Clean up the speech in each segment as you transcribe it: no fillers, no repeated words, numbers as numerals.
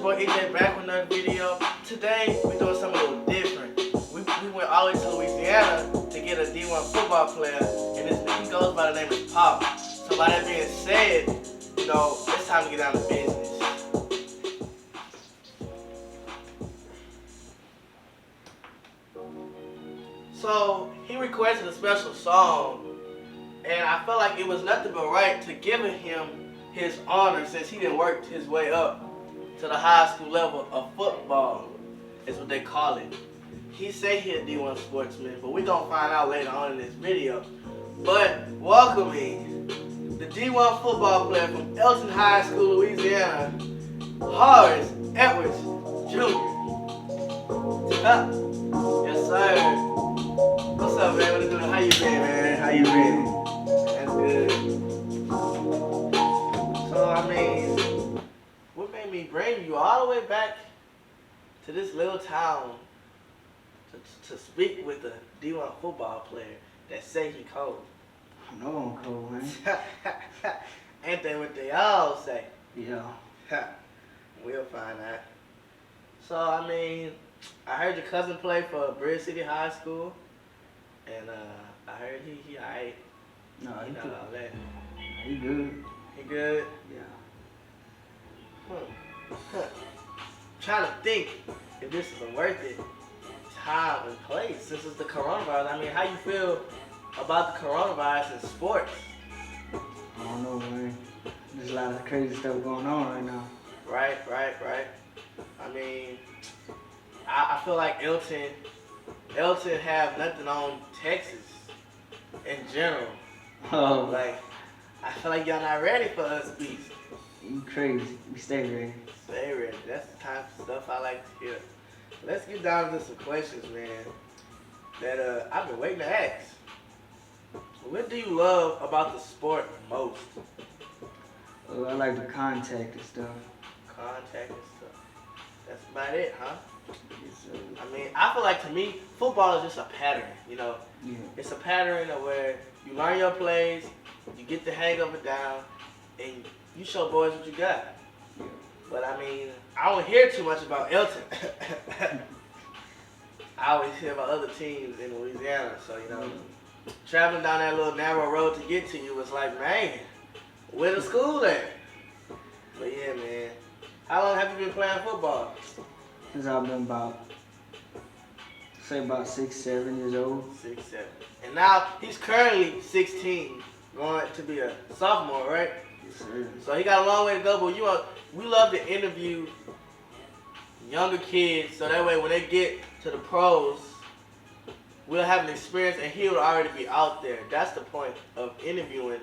boy AJ back with another video. Today we're doing something a little different. We went all the way to Louisiana to get a D1 football player, and he goes by the name of Pop. So by that being said, it's time to get down to business. So he requested a special song, and I felt like it was nothing but right to give him his honor since he didn't work his way up to the high school level of football, is what they call it. He say he a D1 sportsman, but we gonna find out later on in this video. But welcoming the D1 football player from Elton High School, Louisiana, Horace Edwards Jr. Yes, sir. What's up, man? What you doing? How you been, man? How you been? That's good. So, what made me bring you all the way back to this little town to speak with a D1 football player that say he cold? I know I'm cold, man. Ain't that what they all say? Yeah. We'll find out. So, I heard your cousin play for Bridge City High School, and I heard he alright. No, he not good. all that. He good. He good? Yeah. Trying to think if this is a worth it time and place since it's the coronavirus. How you feel about the coronavirus in sports? I don't know, man. There's a lot of crazy stuff going on right now. Right. I feel like Elton have nothing on Texas in general. Oh. I feel like y'all not ready for us beasts. You crazy. We stay ready. Stay ready. That's the type of stuff I like to hear. Let's get down to some questions, man, that I've been waiting to ask. What do you love about the sport most? Oh, I like the contact and stuff. Contact and stuff. That's about it, huh? Yes, sir. I feel like to me, football is just a pattern, Yeah. It's a pattern of where you learn your plays, you get the hang of it down, and you show boys what you got. Yeah. But I don't hear too much about Elton. I always hear about other teams in Louisiana, so traveling down that little narrow road to get to you was like, man, where the school at? But yeah, man. How long have you been playing football? Since I've been about 6, 7 years old. 6, 7. And now he's currently 16, going to be a sophomore, right? Yes, sir. So he got a long way to go, but we love to interview younger kids so that way when they get to the pros, we'll have an experience and he will already be out there. That's the point of interviewing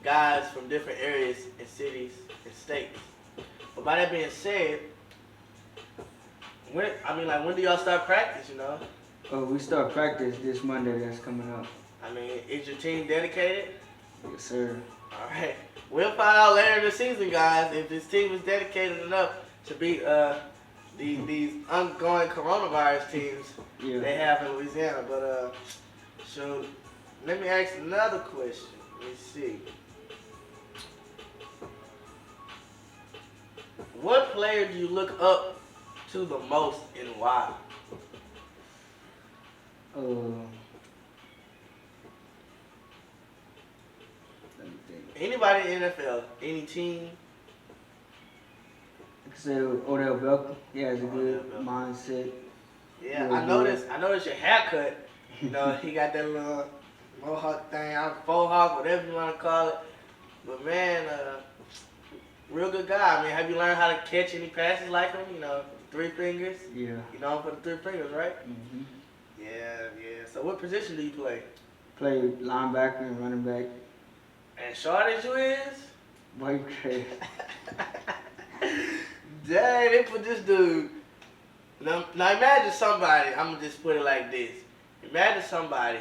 guys from different areas and cities and states. But by that being said, when do y'all start practice, Oh, we start practice this Monday that's coming up. Is your team dedicated? Yes, sir. All right. We'll find out later in the season, guys, if this team is dedicated enough to beat these ongoing coronavirus teams they have in Louisiana. But so let me ask another question. Let me see. What player do you look up to the most and why? Let me think. Anybody in the NFL, any team? I could say Odell Beckham. He has a good mindset. Yeah, Really I noticed your haircut. He got that little mohawk thing, faux hawk, whatever you want to call it. But man, real good guy. Have you learned how to catch any passes like him? 3 fingers. Yeah. You know him for the 3 fingers, right? Mhm. Yeah. So what position do you play? Play linebacker and running back. And short as you is? Boy, you crazy. Dang, they put this dude. Now imagine somebody, I'm going to just put it like this. Imagine somebody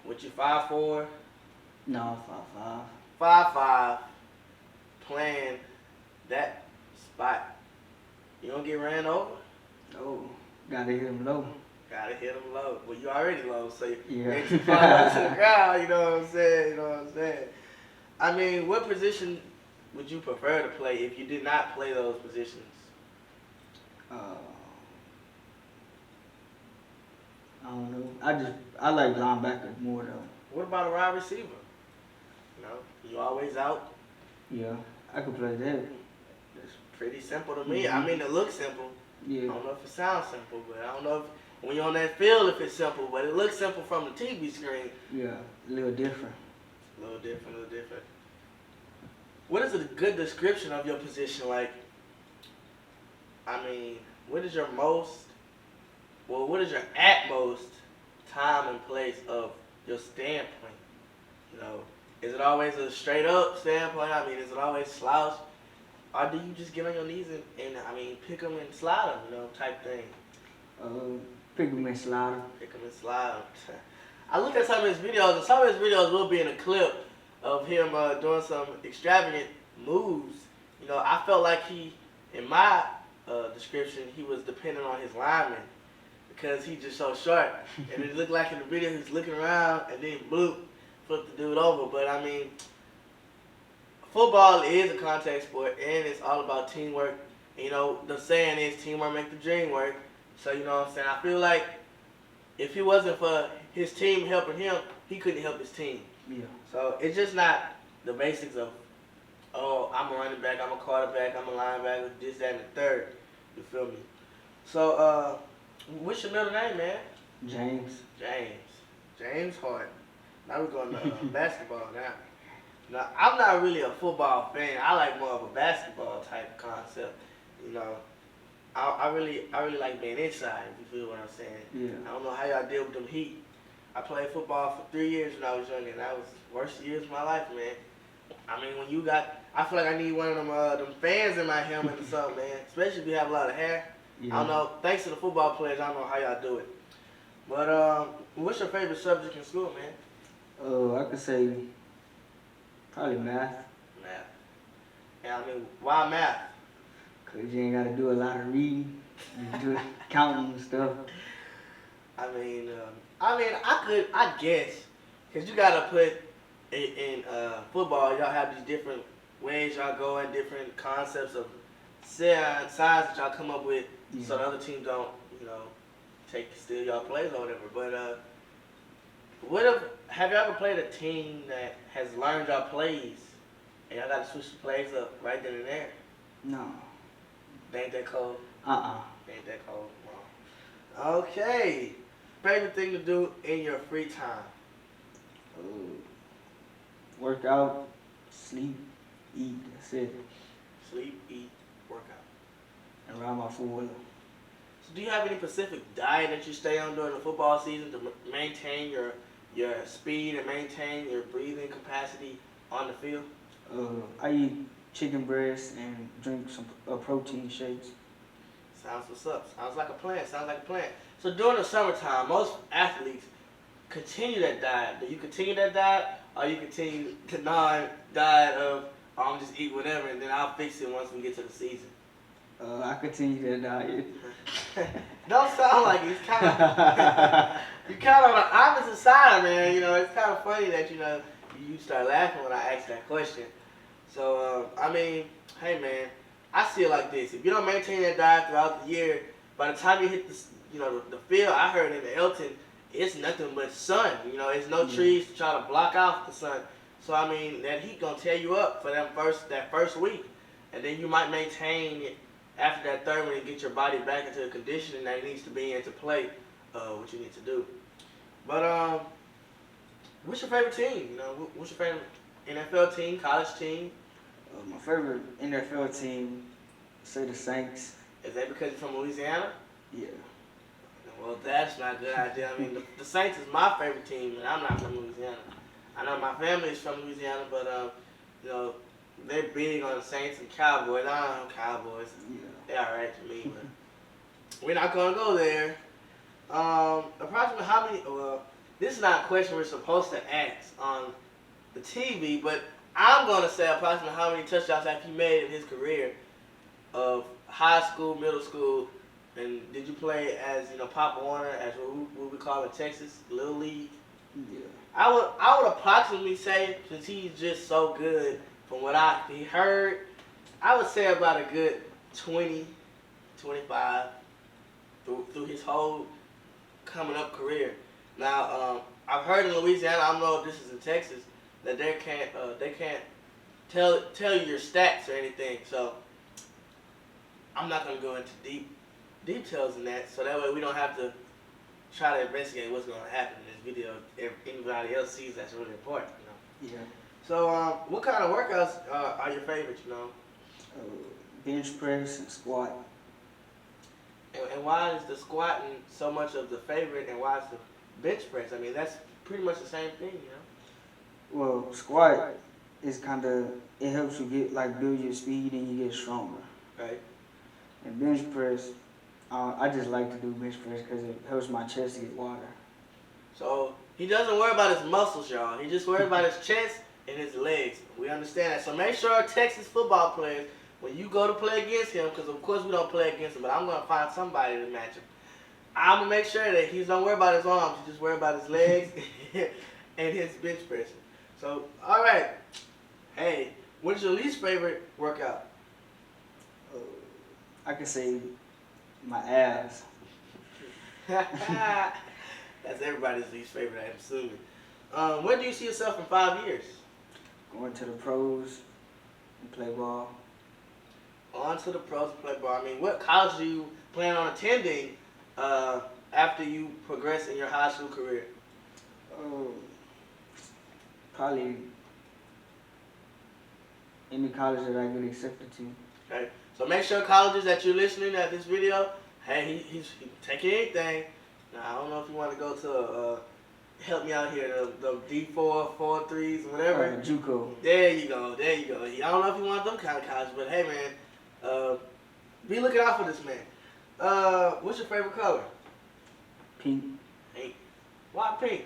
with your 5'4", No, 5'5". 5'5", playing that spot. You don't get ran over? No, gotta hit him low. Gotta hit him low. Well, you already low, so you Yeah. ain't too far to the ground, you know what I'm saying? What position would you prefer to play if you did not play those positions? Uh, I don't know. I like linebackers more though. What about a wide receiver? You know, you always out. Yeah, I could play that. It's pretty simple to me. I Mhm. mean, it looks simple. I Yeah, don't know if it sounds simple, but I don't know if when you're on that field if it's simple. But it looks simple from the TV screen. yeah, a little different. A little different, a little different. What is a good description of your position? Like, I mean, what is your most, well, what is your at most time and place of your standpoint? You know, is it always a straight up standpoint? I mean, is it always slouch? Or do you just get on your knees and I mean, pick them and slide them, you know, type thing? Pick 'em and slide Pick them and slide them. I looked at some of his videos, and some of his videos will be in a clip of him doing some extravagant moves. You know, I felt like he, in my description, he was dependent on his lineman because he's just so short. And it looked like in the video he was looking around and then bloop, flipped the dude over. But I mean, football is a contact sport and it's all about teamwork. And, you know, the saying is teamwork make the dream work. So, you know what I'm saying? I feel like if it wasn't for his team helping him, he couldn't help his team. Yeah. So it's just not the basics of, oh, I'm a running back, I'm a quarterback, I'm a linebacker, this, that, and the third. You feel me? So, what's your middle name, man? James. James Harden. Now we're going to basketball now. Now, I'm not really a football fan. I like more of a basketball type concept. You know, I really like being inside, if you feel what I'm saying. Yeah. I don't know how y'all deal with them heat. I played football for 3 years when I was young, and that was the worst years of my life, man. I mean, when you got, I feel like I need one of them fans in my helmet or something, man. Especially if you have a lot of hair. Yeah. I don't know. Thanks to the football players, I don't know how y'all do it. But what's your favorite subject in school, man? I could say probably math. Math. And I mean, why math? Cause you ain't gotta do a lot of reading, and do counting and stuff. I mean, I guess, cause you gotta put in football, y'all have these different ways y'all go and different concepts of signs that y'all come up with, so the other team don't, you know, steal y'all plays or whatever. But have you ever played a team that has learned y'all plays and y'all got to switch the plays up right then and there? No. They ain't that cold. They ain't that cold. Wow. Okay. Favorite thing to do in your free time? Work out, sleep, eat. That's it. Sleep, eat, work out. And ride my 4-wheeler. So do you have any specific diet that you stay on during the football season to maintain your speed and maintain your breathing capacity on the field? I eat chicken breast and drink some protein shakes. Sounds what's up. Sounds like a plan. So during the summertime, most athletes continue that diet. Do you continue that diet, or you continue the non-diet of, oh, I'm just eat whatever and then I'll fix it once we get to the season? I continue that diet. Don't sound like it. It's kind of you're kind of on the opposite side, man. You know, it's kind of funny that you start laughing when I ask that question. So I mean, hey man, I see it like this: if you don't maintain that diet throughout the year, by the time you hit the field, I heard in the Elton, it's nothing but sun. You know, it's no trees to try to block out the sun. So I mean, that heat gonna tear you up for that first week, and then you might maintain it after that third one and get your body back into the conditioning that it needs to be in to play what you need to do. But what's your favorite team? You know, what's your favorite NFL team, college team? My favorite NFL team, say the Saints. Is that because you're from Louisiana? Yeah. Well, that's not a good idea. I mean, the Saints is my favorite team, and I'm not from Louisiana. I know my family is from Louisiana, but you know, they're big on the Saints and Cowboys. I don't know Cowboys. Yeah. They're alright to me, but we're not gonna go there. Approximately how many? Well, this is not a question we're supposed to ask on the TV, but I'm gonna say approximately how many touchdowns have he made in his career of high school, middle school, and did you play as Pop Warner, as what we call in Texas, Little League? Yeah. I would approximately say, since he's just so good, from what I heard, I would say about a good 20 25 through his whole coming up career. Now, I've heard in Louisiana, I don't know if this is in Texas, that they can't tell you your stats or anything. So I'm not gonna go into deep details in that. So that way we don't have to try to investigate what's gonna happen in this video if anybody else sees that's really important. Yeah. So what kind of workouts are your favorites? Bench press and squat. And why is the squatting so much of the favorite, and why is the bench press? I mean, that's pretty much the same thing. Well, squat is it helps you build your speed and you get stronger. Right. And bench press, I just like to do bench press because it helps my chest to get wider. So he doesn't worry about his muscles, y'all. He just worries about his chest and his legs. We understand that. So make sure Texas football players, when you go to play against him, because of course we don't play against him, but I'm going to find somebody to match him. I'm going to make sure that he don't worry about his arms. He just worry about his legs and his bench pressing. So, all right. Hey, what is your least favorite workout? I can say my abs. That's everybody's least favorite, I'm assuming. Where do you see yourself in 5 years? Going to the pros and play ball. On to the pros and play ball. I mean, what college do you plan on attending after you progress in your high school career? Probably any college that I get accepted to. Okay. So make sure colleges that you're listening at this video, hey, he's taking anything. Now, I don't know if you want to go to help me out here, the D4, 4-3s, whatever. JUCO. There you go. I don't know if you want them kind of colleges, but hey, man, be looking out for this man. What's your favorite color? Pink. Pink. Why pink?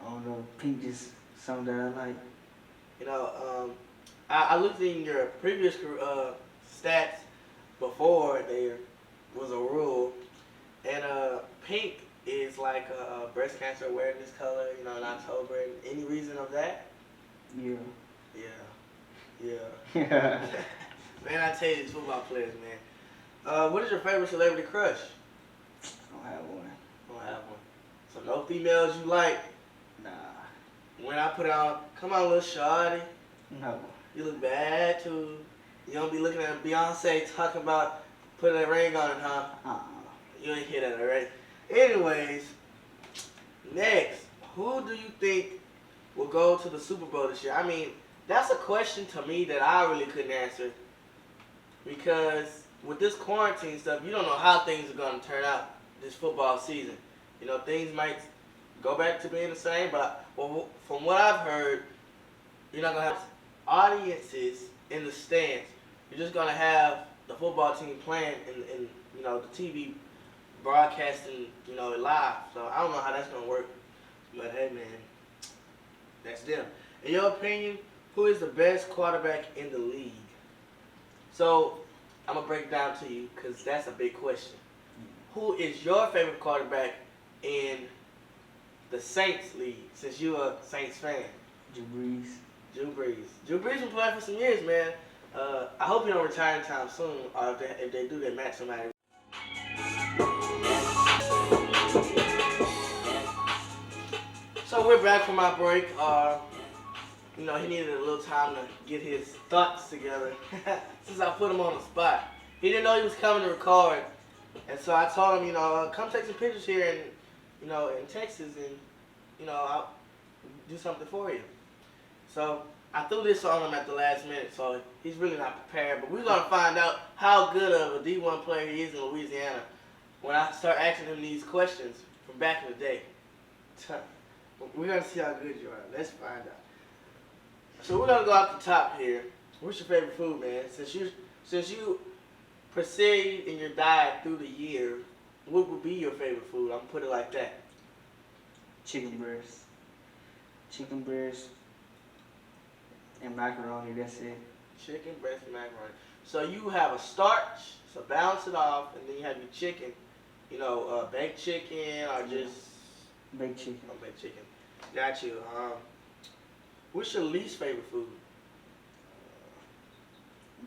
I don't know. Pink is something that I like. I looked in your previous stats before there was a rule, and pink is like a breast cancer awareness color, in October. Any reason of that? Yeah. Yeah. Man, I tell you, these football players, man. What is your favorite celebrity crush? I don't have one. So no females you like? Nah. When I put on, come on, little shawty. No. You look bad too. You don't be looking at Beyonce talking about putting a ring on it, huh? You ain't hear that, alright? Anyways, next, who do you think will go to the Super Bowl this year? I mean, that's a question to me that I really couldn't answer, because with this quarantine stuff, you don't know how things are going to turn out this football season. Things might go back to being the same, but from what I've heard, you're not going to have audiences in the stands. You're just going to have the football team playing in the TV broadcasting, it live. So I don't know how that's going to work. But hey, man, that's them. In your opinion, who is the best quarterback in the league? So I'm going to break it down to you, because that's a big question. Who is your favorite quarterback in the Saints league, since you're a Saints fan? Drew Brees. Drew Brees been playing for some years, man. I hope he don't retire anytime soon, or if they do, they match somebody. So we're back from our break. He needed a little time to get his thoughts together since I put him on the spot. He didn't know he was coming to record, and so I told him, come take some pictures here in Texas, and I'll do something for you. So I threw this on him at the last minute, so he's really not prepared. But we're gonna find out how good of a D1 player he is in Louisiana when I start asking him these questions from back in the day. We're gonna see how good you are. Let's find out. So we're gonna go off the top here. What's your favorite food, man? Since you proceed in your diet through the year, what would be your favorite food? I'm gonna put it like that. Chicken breast and macaroni, that's it. Chicken breast and macaroni. So you have a starch, so balance it off, and then you have your chicken. Baked chicken or just baked chicken. Oh, baked chicken. Got you. What's your least favorite food?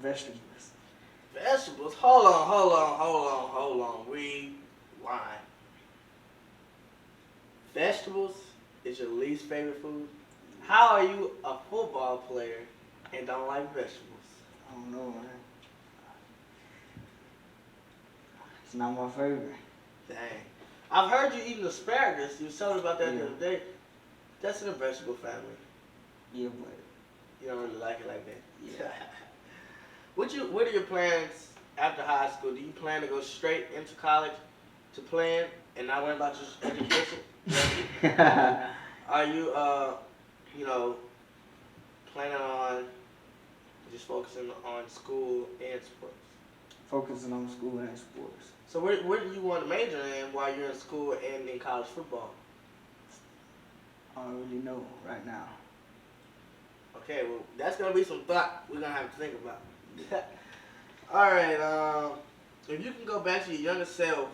Vegetables. Vegetables. Hold on. Rewind. Vegetables is your least favorite food. How are you a football player and don't like vegetables? I don't know, man. It's not my favorite. Dang. I've heard you eating asparagus. You was telling me about that Yeah. the other day. That's in a vegetable family. Yeah, but You don't really like it like that. yeah. What are your plans after high school? Do you plan to go straight into college to plan and not worry about your education? Are you you know, planning on just focusing on school and sports? Focusing on school and sports. So where do you want to major in while you're in school and in college football? I don't really know right now. Okay, well that's gonna be some thought we're gonna have to think about. All right, if you can go back to your younger self,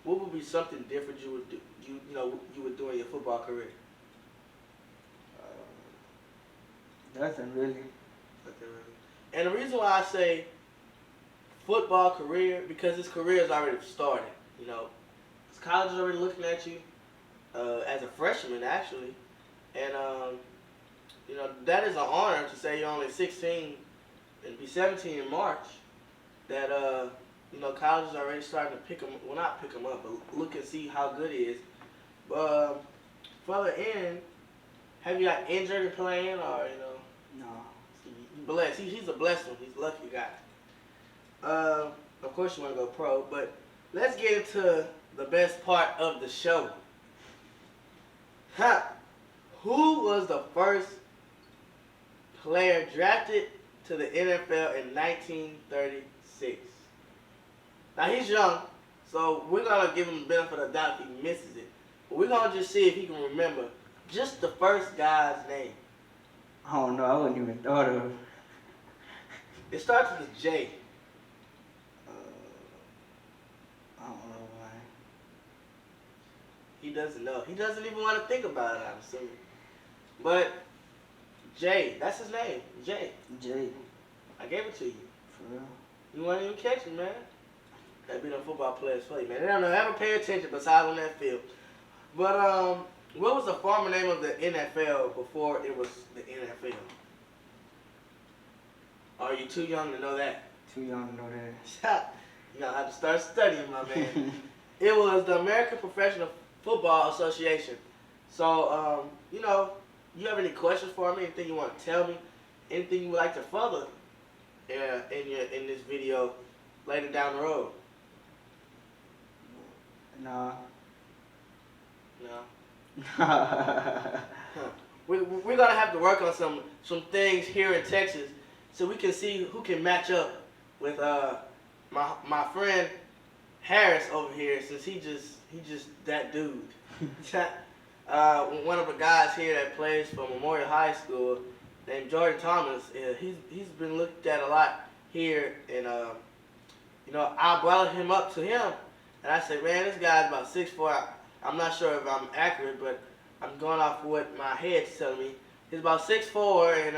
what would be something different you would do? You would do in your football career? Nothing really. Nothing really. And the reason why I say football career because his career is already started. You know, his college is already looking at you as a freshman actually, and you know that is an honor to say you're only 16 and be 17 in March. That you know college is already starting to pick him. Well, not pick him up, but look and see how good he is. But further in, have you got injured in playing or you know? No. Blessed. He's a blessed one. He's a lucky guy. Of course you want to go pro, but let's get into the best part of the show. Huh. Who was the first player drafted to the NFL in 1936? Now he's young, so we're gonna give him the benefit of the doubt if he misses it. But we're gonna just see if he can remember just the first guy's name. I don't know. I wouldn't even thought of. It starts with a J. I don't know, man. He doesn't know. He doesn't even want to think about it, I'm assuming. But Jay, that's his name. Jay. Jay. I gave it to you. For real. You want to even catch it, man. That be them football players for you, man. They don't ever pay attention besides on that field. But what was the former name of the NFL before it was the NFL? Are you too young to know that? Too young to know that. You gotta have to start studying, my man. It was the American Professional Football Association. So, you know, you have any questions for me? Anything you want to tell me? Anything you would like to further in this video later down the road? Nah. No. We're gonna have to work on some things here in Texas so we can see who can match up with my friend Harris over here, since he just that dude. One of the guys here that plays for Memorial High School named Jordan Thomas. He's been looked at a lot here, and you know I brought him up to him, and I said, man, this guy's about 6'4". I'm not sure if I'm accurate, but I'm going off what my head's telling me. He's about 6'4", and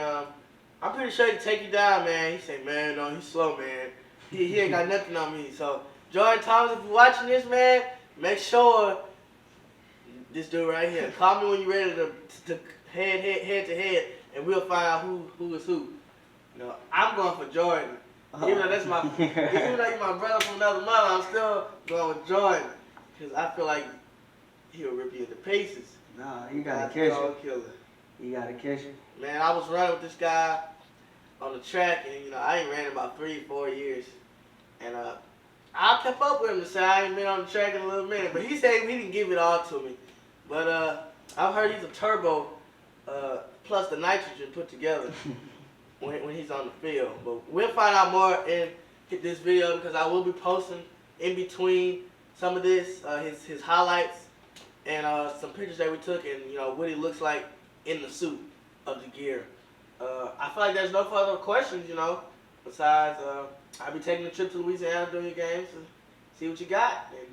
I'm pretty sure he can take you down, man. He said, man, no, he's slow, man. He ain't got nothing on me. So, Jordan Thomas, if you're watching this, man, make sure this dude right here. Call me when you're ready to head to head, and we'll find out who is who. You know, I'm going for Jordan. Even though even though you're my brother from another mother, I'm still going with Jordan because I feel like he'll rip you into pieces. Nah, you gotta catch it. Killer. You gotta catch it. Man, I was running with this guy on the track, and you know I ain't ran in about 3-4 years, and I kept up with him to say I ain't been on the track in a little minute, but he said he didn't give it all to me. But I've heard he's a turbo plus the nitrogen put together when he's on the field. But we'll find out more in this video because I will be posting in between some of this his highlights and some pictures that we took, and you know what he looks like in the suit of the gear. I feel like there's no further questions, you know, besides I'll be taking a trip to Louisiana during your games to see what you got, and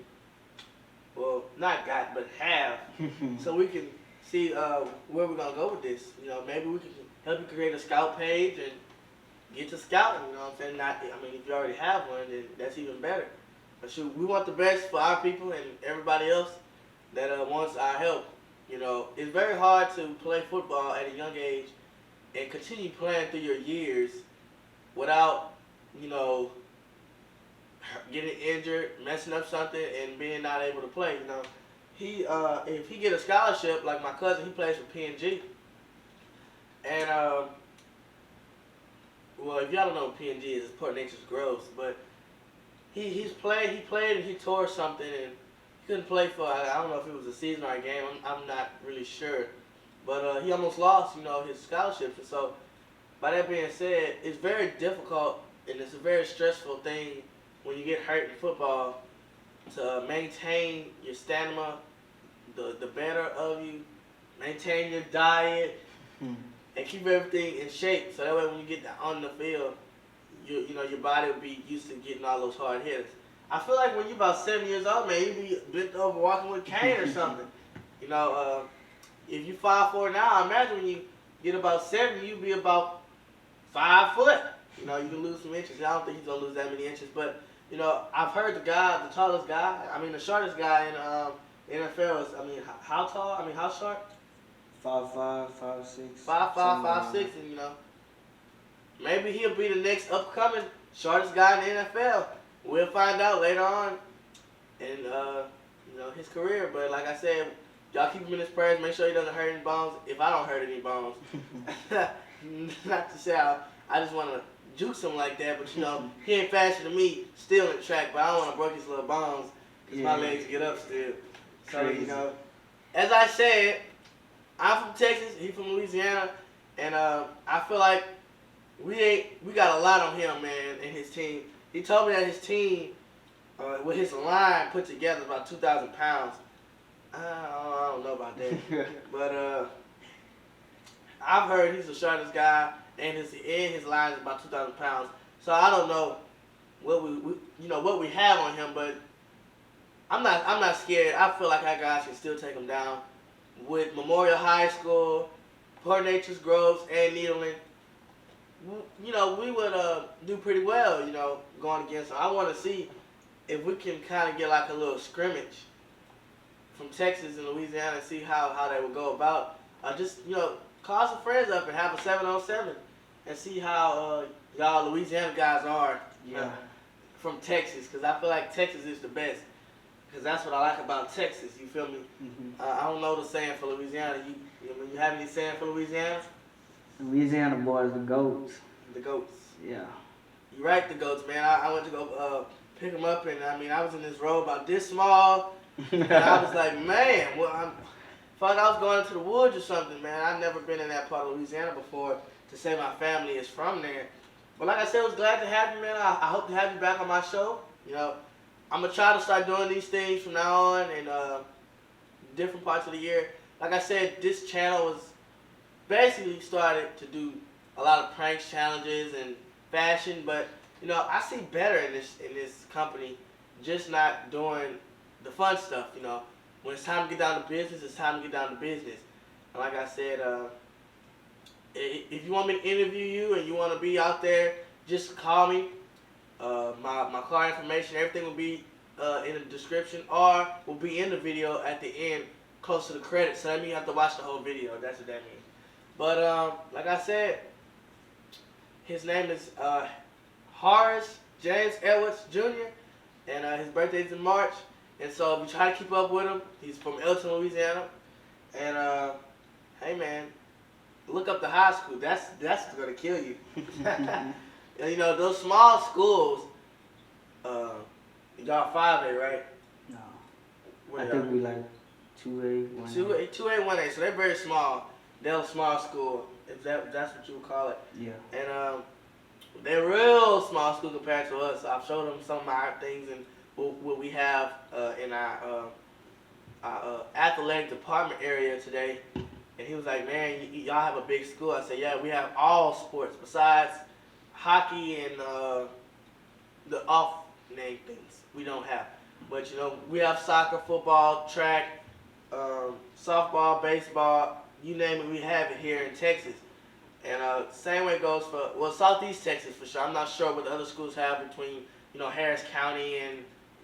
well, not got, but have, so we can see where we're gonna go with this. You know, maybe we can help you create a scout page, and get to scouting. You know what I'm saying? Not, I mean, if you already have one, then that's even better. But shoot, we want the best for our people and everybody else that wants our help. You know, it's very hard to play football at a young age and continue playing through your years without, you know, getting injured, messing up something, and being not able to play. You know, if he get a scholarship like my cousin, he plays for PNG, and well, if y'all don't know what PNG is, it's Port Nature's Groves, but he played and he tore something and he couldn't play for, I don't know if it was a season or a game. I'm not really sure, but he almost lost, you know, his scholarship. And so, by that being said, it's very difficult and it's a very stressful thing when you get hurt in football to maintain your stamina, the better of you, maintain your diet, and keep everything in shape. So that way when you get on the field, you know, your body will be used to getting all those hard hitters. I feel like when you're about 7 years old, man, you be bent over walking with a cane or something. You know, if you 5'4" now, I imagine when you get about 7, you'll be about 5 foot. You know, you can lose some inches. I don't think he's gonna lose that many inches, but you know, I've heard the tallest guy, I mean the shortest guy in NFL is, I mean, how tall? I mean, how short? 5'5", 5'6". 5'5", 5'6", and you know, maybe he'll be the next upcoming shortest guy in the NFL. We'll find out later on in you know, his career. But like I said, y'all keep him in his prayers. Make sure he doesn't hurt any bones. If I don't hurt any bones, not to say I just want to juke him like that, but you know, he ain't faster than me, still in track. But I don't want to break his little bones because my legs get up still. So Crazy. you know, as I said, I'm from Texas. He's from Louisiana, and I feel like we got a lot on him, man, and his team. He told me that his team, with his line put together, is about 2,000 pounds. I don't know about that, but I've heard he's the shortest guy, and his line is about 2,000 pounds. So I don't know what we have on him, but I'm not scared. I feel like our guys can still take him down with Memorial High School, Port Nature's Groves, and Needleman. You know, we would do pretty well, you know, going against them. I want to see if we can kind of get like a little scrimmage from Texas and Louisiana and see how they would go about. Just, you know, call some friends up and have a 7-on-7 and see how y'all Louisiana guys are from Texas, because I feel like Texas is the best, because that's what I like about Texas, you feel me? I don't know the saying for Louisiana. You have any saying for Louisiana? Louisiana boys, the goats. The goats. Yeah. You right, the goats, man. I went to go pick them up, and I mean, I was in this road about this small, and I was like, man, well, I thought I was going into the woods or something, man. I've never been in that part of Louisiana before to say my family is from there. But like I said, I was glad to have you, man. I hope to have you back on my show. You know, I'm going to try to start doing these things from now on in different parts of the year. Like I said, this channel was basically started to do a lot of pranks, challenges, and fashion, but you know, I see better in this company, just not doing the fun stuff. You know, when it's time to get down to business, it's time to get down to business. And like I said, if you want me to interview you and you want to be out there, just call me. My car information, everything will be in the description, or will be in the video at the end, close to the credits. So that means you have to watch the whole video. That's what that means. But like I said, his name is Horace James Edwards Jr., and his birthday's in March. And so we try to keep up with him. He's from Elton, Louisiana. And hey, man, look up the high school. That's gonna kill you. And, you know, those small schools. Y'all 5A, right? No. What I are think y'all? we like 2A, 1A. 2A, 1A. So they're very small. They're a small school, if that's what you would call it. Yeah. And they're real small school compared to us. So I've showed them some of our things and what we have in our athletic department area today. And he was like, man, y'all have a big school. I said, yeah, we have all sports besides hockey and the off-name things we don't have. But, you know, we have soccer, football, track, softball, baseball, you name it, we have it here in Texas. And same way goes for, well, Southeast Texas for sure. I'm not sure what the other schools have between, Harris County and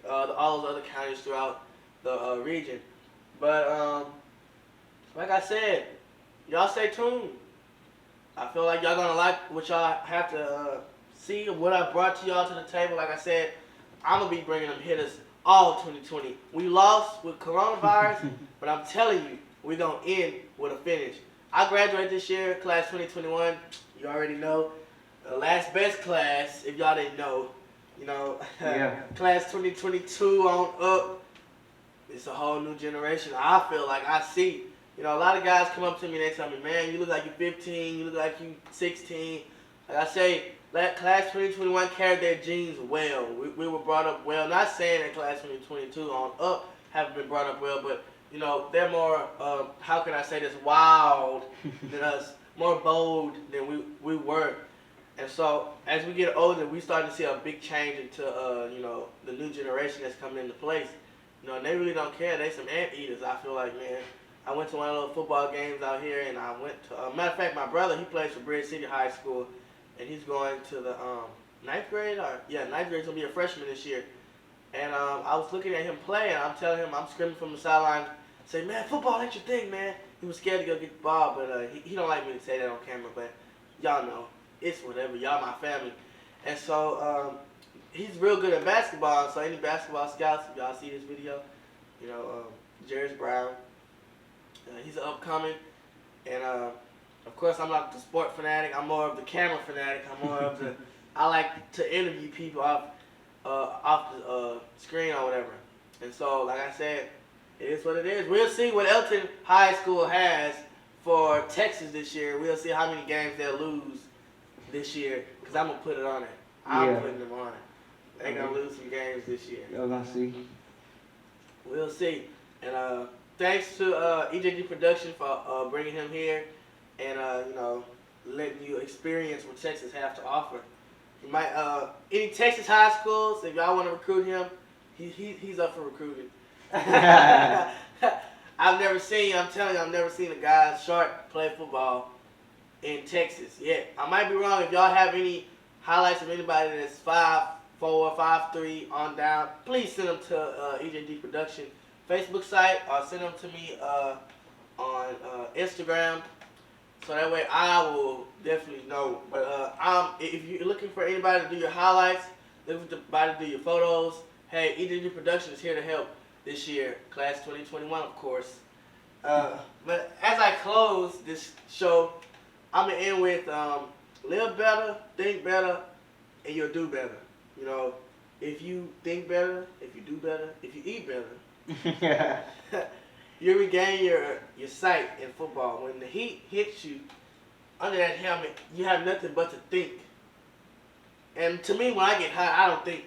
all those other counties throughout the region. But like I said, y'all stay tuned. I feel like y'all gonna like what y'all have to see, what I brought to y'all to the table. Like I said, I'm gonna be bringing them hitters all 2020. We lost with coronavirus, but I'm telling you, we're gonna end with a finish. I graduated this year, class 2021. You already know, the last best class. If y'all didn't know, Yeah. class 2022 on up. It's a whole new generation. I feel like I see. A lot of guys come up to me and they tell me, man, you look like you're 15, you look like you're 16. Like I say, class 2021 carried their genes well. We were brought up well. Not saying that class 2022 on up haven't been brought up well, but, they're more, how can I say this, wild than us, more bold than we were. And so, as we get older, we starting to see a big change into, the new generation that's coming into place. And they really don't care. They some anteaters, I feel like, man. I went to one of those football games out here, and I went to, matter of fact, my brother, he plays for Bridge City High School, and he's going to the ninth grade, ninth grade's going to be a freshman this year. And I was looking at him play, and I'm telling him, I'm screaming from the sideline, say, man, football ain't your thing, man. He was scared to go get the ball, but he don't like me to say that on camera, but y'all know, it's whatever, y'all my family. And so, he's real good at basketball, so any basketball scouts, if y'all see this video, Jerris Brown, he's upcoming, and of course I'm not the sport fanatic. I'm more of the camera fanatic. I'm more of the I like to interview people off the screen or whatever. And so, like I said, it is what it is. We'll see what Elton High School has for Texas this year. We'll see how many games they'll lose this year, because I'm gonna put it on it. I'm putting them on it. They're gonna lose some games this year. Y'all gonna see. We'll see. And thanks to EJD Production for bringing him here and letting you experience what Texas has to offer. You might any Texas high schools, if y'all want to recruit him, he's up for recruiting. I'm telling you, I've never seen a guy short play football in Texas yet. I might be wrong. If y'all have any highlights of anybody that's 5'4", 5'3" on down, please send them to EJD Production Facebook site, or send them to me on Instagram, so that way I will definitely know. But if you're looking for anybody to do your highlights, looking for anybody to do your photos, hey, EJD Production is here to help this year, class 2021, of course. But as I close this show, I'm gonna end with live better, think better, and you'll do better. If you think better, if you do better, if you eat better, you regain your sight in football. When the heat hits you under that helmet, you have nothing but to think. And to me, when I get hot, I don't think.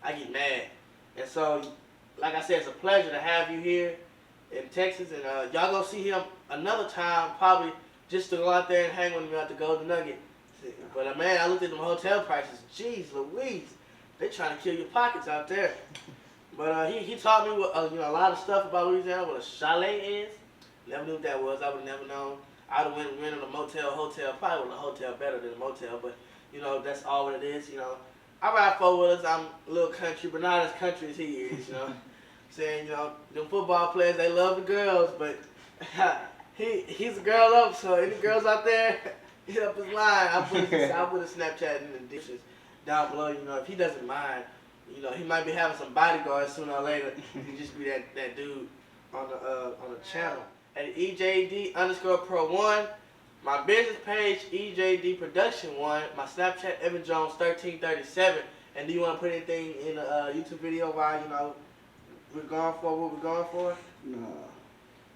I get mad. And so, like I said, it's a pleasure to have you here in Texas. And y'all gonna see him another time, probably just to go out there and hang with me at the Golden Nugget. But man, I looked at them hotel prices. Jeez Louise, they trying to kill your pockets out there. But he taught me what, a lot of stuff about Louisiana, what a chalet is. Never knew what that was. I would have never known. I would have rented a hotel. Probably wasn't a hotel better than a motel, but that's all it is. I ride four-wheelers. I'm a little country, but not as country as he is. Saying them football players, they love the girls, but he's a girl up. So any girls out there, hit up his line. I put a Snapchat in the dishes down below. If he doesn't mind. He might be having some bodyguards sooner or later. He can just be that dude on the channel. At EJD_Pro1, my business page, EJD Production 1, my Snapchat, Evan Jones 1337. And do you want to put anything in a YouTube video while, we're going for what we're going for? No.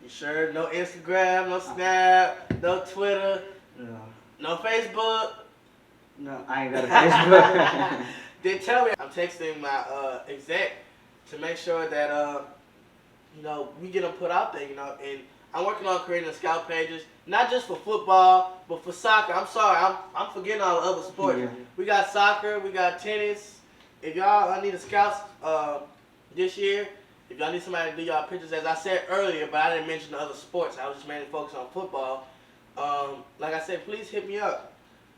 You sure? No Instagram, no Snap, no Twitter, no Facebook? No, I ain't got a Facebook. Then tell me. I'm texting my exec to make sure that we get them put out there, and I'm working on creating the scout pages, not just for football, but for soccer. I'm sorry, I'm forgetting all the other sports. Yeah. We got soccer, we got tennis. If y'all need a scouts this year, if y'all need somebody to do y'all pictures, as I said earlier, but I didn't mention the other sports. I was just mainly focused on football. Like I said, please hit me up.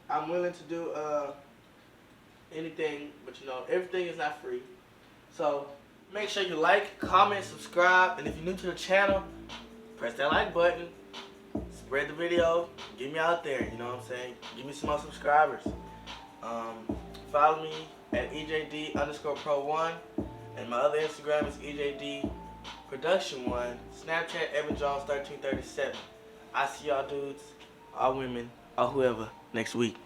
I'm willing to do anything, but you know, everything is not free. So make sure you like, comment, subscribe, and if you're new to the channel, press that like button, spread the video, get me out there, you know what I'm saying? Give me some more subscribers. Follow me at EJD_Pro1, and my other Instagram is EJD Production1, Snapchat EvanJones1337. I see y'all dudes, all women, or whoever next week.